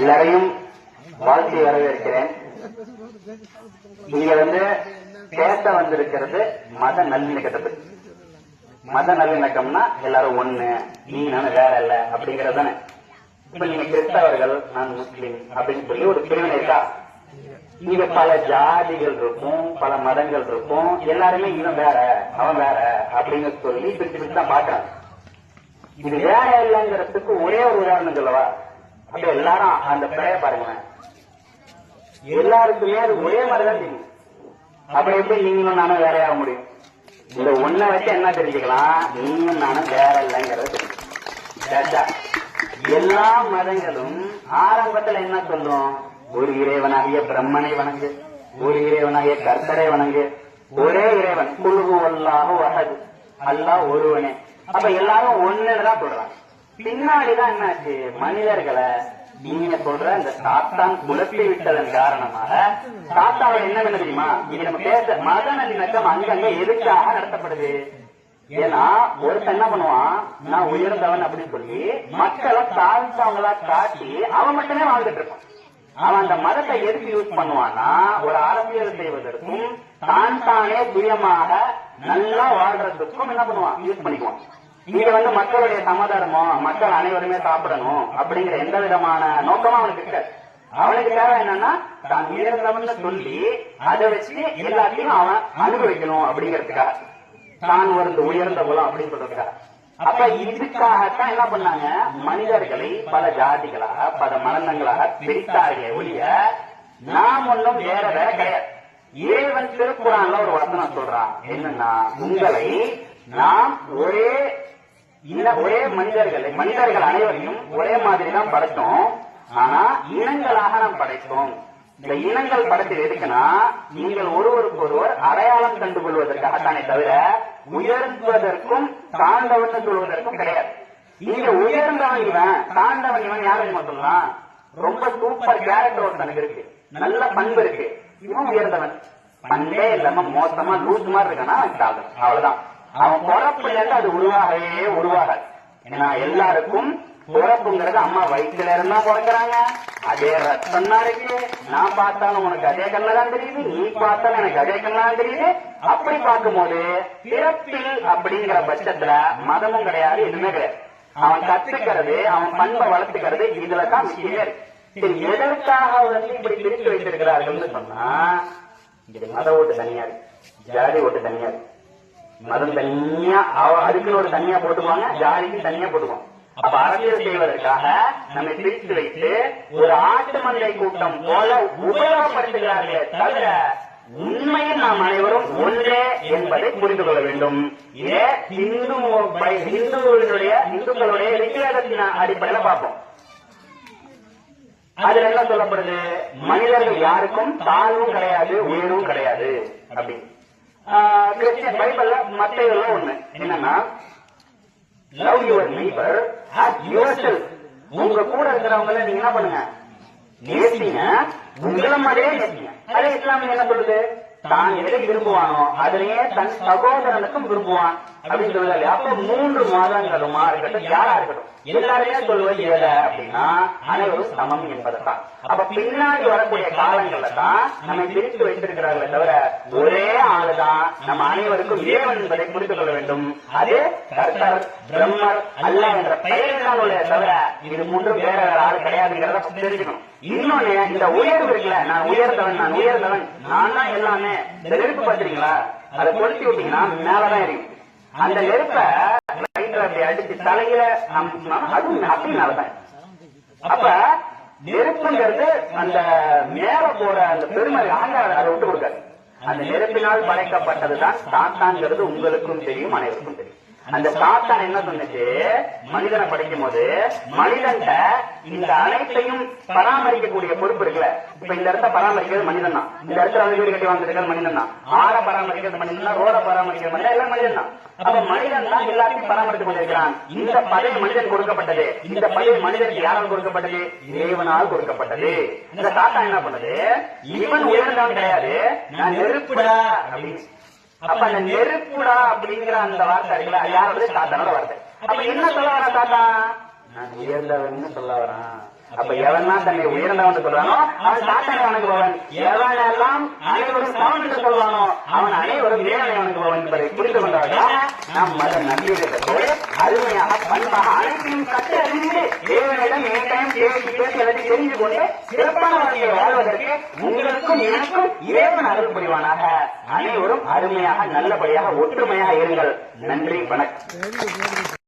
எல்லாரையும் வாழ்த்தி வரவேற்கிறேன். இங்க பேச வந்திருக்கிறது மத நல்லிணக்கத்தை பத்தி. மத நல்லிணக்கம்னா எல்லாரும் ஒண்ணு, நீ நானும் வேற இல்ல அப்படிங்கறது தானே. இப்ப நீங்க கிறிஸ்தவர்கள், நான் முஸ்லீம் அப்படின்னு சொல்லி ஒரு பிரிவினை இருக்கா? இங்க பல ஜாதிகள் இருக்கும், பல மதங்கள் இருக்கும். எல்லாருமே இவன் வேற அவன் வேற அப்படின்னு சொல்லி பிரிச்சு பிரிச்சு தான் பாக்குறாங்க. இது வேற இல்லைங்கிறதுக்கு ஒரே ஒரு உதாரணம் சொல்லவா? அப்ப எல்லாரும் அந்த பிழைய பாருங்க, எல்லாருக்குமே அது ஒரே மாதிரிதான் தெரியும். அப்ப எப்படி நீங்களும் நானும் வேறையாக முடியும்? இந்த ஒன்ன வச்சு என்ன தெரிஞ்சுக்கலாம்? நீங்களும் நானும் வேற இல்லைங்கிறது தெரியும். எல்லா மதங்களும் ஆரம்பத்துல என்ன சொல்லும்? ஒரு இறைவனாகிய பிரம்மனை வணங்கு, ஒரு இறைவனாகிய கர்த்தரை வணங்கு, ஒரே இறைவன் குழுவு அல்லாஹ் வஹது, அல்லாஹ் ஒருவனே. அப்ப எல்லாரும் ஒண்ணுதான் சொல்றாங்க. பின்னாடிதான் என்னாச்சு? மனிதர்களை நீங்க சொல்ற இந்த சாத்தான் குலப்பி விட்டதன் காரணமாக சாத்தாவோட என்ன தெரியுமா? இங்க நம்ம பேச மத நல்லிணக்கம் அங்கங்க எதுக்காக நடத்தப்படுது? ஏன்னா ஒருத்தன் என்ன பண்ணுவான், நான் உயர்ந்தவன் அப்படின்னு சொல்லி மக்களை தாழ்ந்தவங்களா காட்டி அவன் மட்டுமே வாழ்ந்துட்டு இருப்பான். அவன் அந்த மதத்தை எதுக்கு யூஸ் பண்ணுவான்னா, ஒரு அரசியல் செய்வதற்கும் தான் தானே சுயமாக நல்லா வாழ்றதுக்கும் என்ன பண்ணுவான், யூஸ் பண்ணிக்குவான். இங்க மக்களுடைய சமாதானமோ, மக்கள் அனைவருமே சாப்பிடணும் அப்படிங்கிற எந்த விதமான நோக்கமும் அவனுக்கு இருக்காது. அவனுக்கு தேவை என்னன்னா, தான் உயர்ந்தவன் சொல்லி அதை வச்சு எல்லாத்தையும் அவன் அனுபவிக்கணும் அப்படிங்கிறதுக்காக, தான் ஒரு உயர்ந்த குலம் அப்படின்னு சொல்றதுக்காக. அப்ப இதுக்காகத்தான் என்ன பண்ணாங்க, மனிதர்களை பல ஜாதிகளாக பல மரணங்களாக பிரித்தார்களே ஒழிய நாம் ஒன்றும் வேற வேற கிடையாது. இறைவன் திருக்குறான்ல ஒரு வசனம் சொல்றான், என்னன்னா, உங்களை நாம் ஒரே மனிதர்கள் அனைவரையும் ஒரே மாதிரி தான் படைத்தோம், ஆனா இனங்களாக நாம் படைத்தோம். இந்த இனங்கள் படைத்தது எதுக்குன்னா, நீங்கள் ஒருவருக்கு ஒருவர் அடையாளம் கண்டு கொள்வதற்காகத்தானே தவிர உயர்வதற்கும் தாழ்ந்தவன் சொல்வதற்கும் கிடையாது. இங்க உயர்ந்தவன் இவன், தாழ்ந்தவன் இவன் யாரும் சொல்லலாம்? ரொம்ப சூப்பர் கேரக்டர் ஒருத்தனுக்கு இருக்கு, நல்ல பண்பு இருக்கு, இவன் உயர்ந்தவன். பண்பே இல்லாம மோசமா லூஸ் மாதிரி இருக்கானா அவ்வளவுதான். அவன் பிறப்புல இருந்து அது உருவாகாது. ஏன்னா எல்லாருக்கும் பிறப்புங்கிறது அம்மா வயிற்றுல இருந்தா பிறக்கிறாங்க, அதே ரத்தம் தான் இருக்கு. நான் பார்த்தாலும் உனக்கு அதே கண்ணு தான் தெரியுது, நீ பார்த்தாலும் எனக்கு அதே கண்ணு தான் தெரியுது. அப்படி பார்க்கும்போது பிறப்பில் அப்படிங்கிற பட்சத்துல மதமும் கிடையாது, எதுவுமே கிடையாது. அவன் கத்துக்கிறது, அவன் பண்பை வளர்த்துக்கிறது, இதுலதான் விஷயமே இருக்கு. சரி, எதற்காக இப்படி பிரித்து வைத்திருக்கிறார்கள் சொன்னா, மத ஓட்டு தனியா இருக்கு, ஜாதி ஓட்டு தனியா இருக்கு. மதம் தனியா அதுக்குன்னு ஒரு தனியா போட்டுக்குவாங்க, ஜாதிக்கு தனியா போட்டுக்குவாங்க. அப்ப அரசியல் செய்வதற்காக நம்மை பிரித்து வைத்து ஒரு ஆட்டு மந்தை கூட்டம் போல உபயோகப்படுத்துகிறார்களே தவிர உண்மையில் நாம் அனைவரும் ஒன்றே என்பதை புரிந்து கொள்ள வேண்டும். இதே இந்துக்களுடைய ரிக்வேதத்தின் அடிப்படையில பார்ப்போம். அதுல என்ன சொல்லப்படுது? மனிதர்கள் யாருக்கும் தாழ்வும் கிடையாது, உயர்வும் கிடையாது அப்படின்னு. கிறிஸ்டியன் பைபிள்ல மத்தேயுல ஒண்ணு என்னன்னா, love your neighbour as yourself. உங்க கூட இருக்கிறவங்கள நீங்க என்ன பண்ணுங்க, நேசிங்க, உங்களை மாதிரியே நேசிங்க. அதே இஸ்லாமிய என்ன சொல்லுது? தான் எதை விரும்புவானோ அதுலயே தன் சகோதரனுக்கும் விரும்புவான் அப்படின்னு சொல்லுது. அப்ப 3 மாதங்களுமா இருக்கட்டும், யாரா இருக்கட்டும், எல்லாருமே சொல்லுவது எதை அப்படின்னா அனைவரும் சமம் என்பதுதான். அப்ப பின்னாடி வரக்கூடிய காலங்கள்ல தான் நம்ம பிரித்து வைத்திருக்கிறார்களே தவிர ஒரே ஆளுதான் நம்ம அனைவருக்கும் இறைவன் என்பதை புரிந்து கொள்ள வேண்டும். அது கர்த்தர், பிரம்மர், அல்ல என்ற பெயர் தான் உள்ளே தவிர இது 3 வேற வேற ஆள் கிடையாதுங்கிறத தெரிஞ்சுக்கணும். இன்னொன்னு, இந்த உயர்வு இருக்குல்ல, நான் உயர்ந்தவன் நான் தான் எல்லாமே. இந்த நெருப்பு பாத்தீங்களா, அதை கொளுத்தி விட்டீங்கன்னா மேலதான் இருக்கு. அந்த நெருப்பை அப்படி அடிச்சு தலையில அதுவும் அப்படி மேலதான். அப்ப நெருப்புங்கிறது அந்த மேல போற அந்த பெருமை அதை விட்டு கொடுக்காது. அந்த நெருப்பினால் படைக்கப்பட்டதுதான் சாத்தான்ங்கிறது உங்களுக்கும் தெரியும், அனைவருக்கும் தெரியும். அந்த சாத்தான் என்ன சொன்னுச்சு, மனிதனை படைக்கும் போது மனிதன் இந்த அனைத்தையும் பராமரிக்கக்கூடிய பொறுப்பு இருக்குல்ல. இப்ப இந்த இடத்த பராமரிக்கிறது மனிதன் தான், இந்த இடத்துல வீடு கட்டி வாழ்ந்துருக்கிறது மனிதன் தான், ஆற பராமரிக்கிறது மனிதன் தான், ரோட பராமரிக்கிறது மனிதன், எல்லாம் மனிதன் தான். அப்ப மனிதன் தான் எல்லாத்தையும் பராமரித்துக் கொண்டிருக்கிறான். இந்த பதவி மனிதன் கொடுக்கப்பட்டது. இந்த பதவி மனிதனுக்கு யாரால் கொடுக்கப்பட்டது? இறைவனால் கொடுக்கப்பட்டது. இந்த சாத்தான் என்ன பண்ணது, இவன் உயர்ந்தவன் கிடையாது, நான் நெருப்புடா அப்படின்னு. அப்ப அந்த நெருப்புடா அப்படிங்கிற அந்த வார்த்தை இருக்குல்ல, யாரோட சாத்தானோட வார்த்தை. அப்ப என்ன சொல்ல வர சாத்தான்? நான் உயர்ந்தவன் சொல்ல வரான். அப்ப எவன்லாம் தன்னை உயர்ந்தவன் சொல்றானோ அவன் சாத்தனை வணங்குபவன், எவனெல்லாம் அனைவரும் சமன் என்று சொல்வானோ அவன் அனைவரும் இறைவனை வணங்குபவன் என்பதை புரிந்து கொண்டவர்களாக நாம் மத நம்பிக்கையோடு அருமையாக பண்பாக அனைத்தையும் கற்று அறிந்து இறைவனிடம் இணையம் பேசுவதை தெரிந்து கொண்டு சிறப்பான வாழ்க்கையை வாழ்வதற்கு உங்களுக்கும் எனக்கும் இறைவன் அருள் புரிவானாக. அனைவரும் அருமையாக நல்லபடியாக ஒற்றுமையாக இருங்கள். நன்றி, வணக்கம்.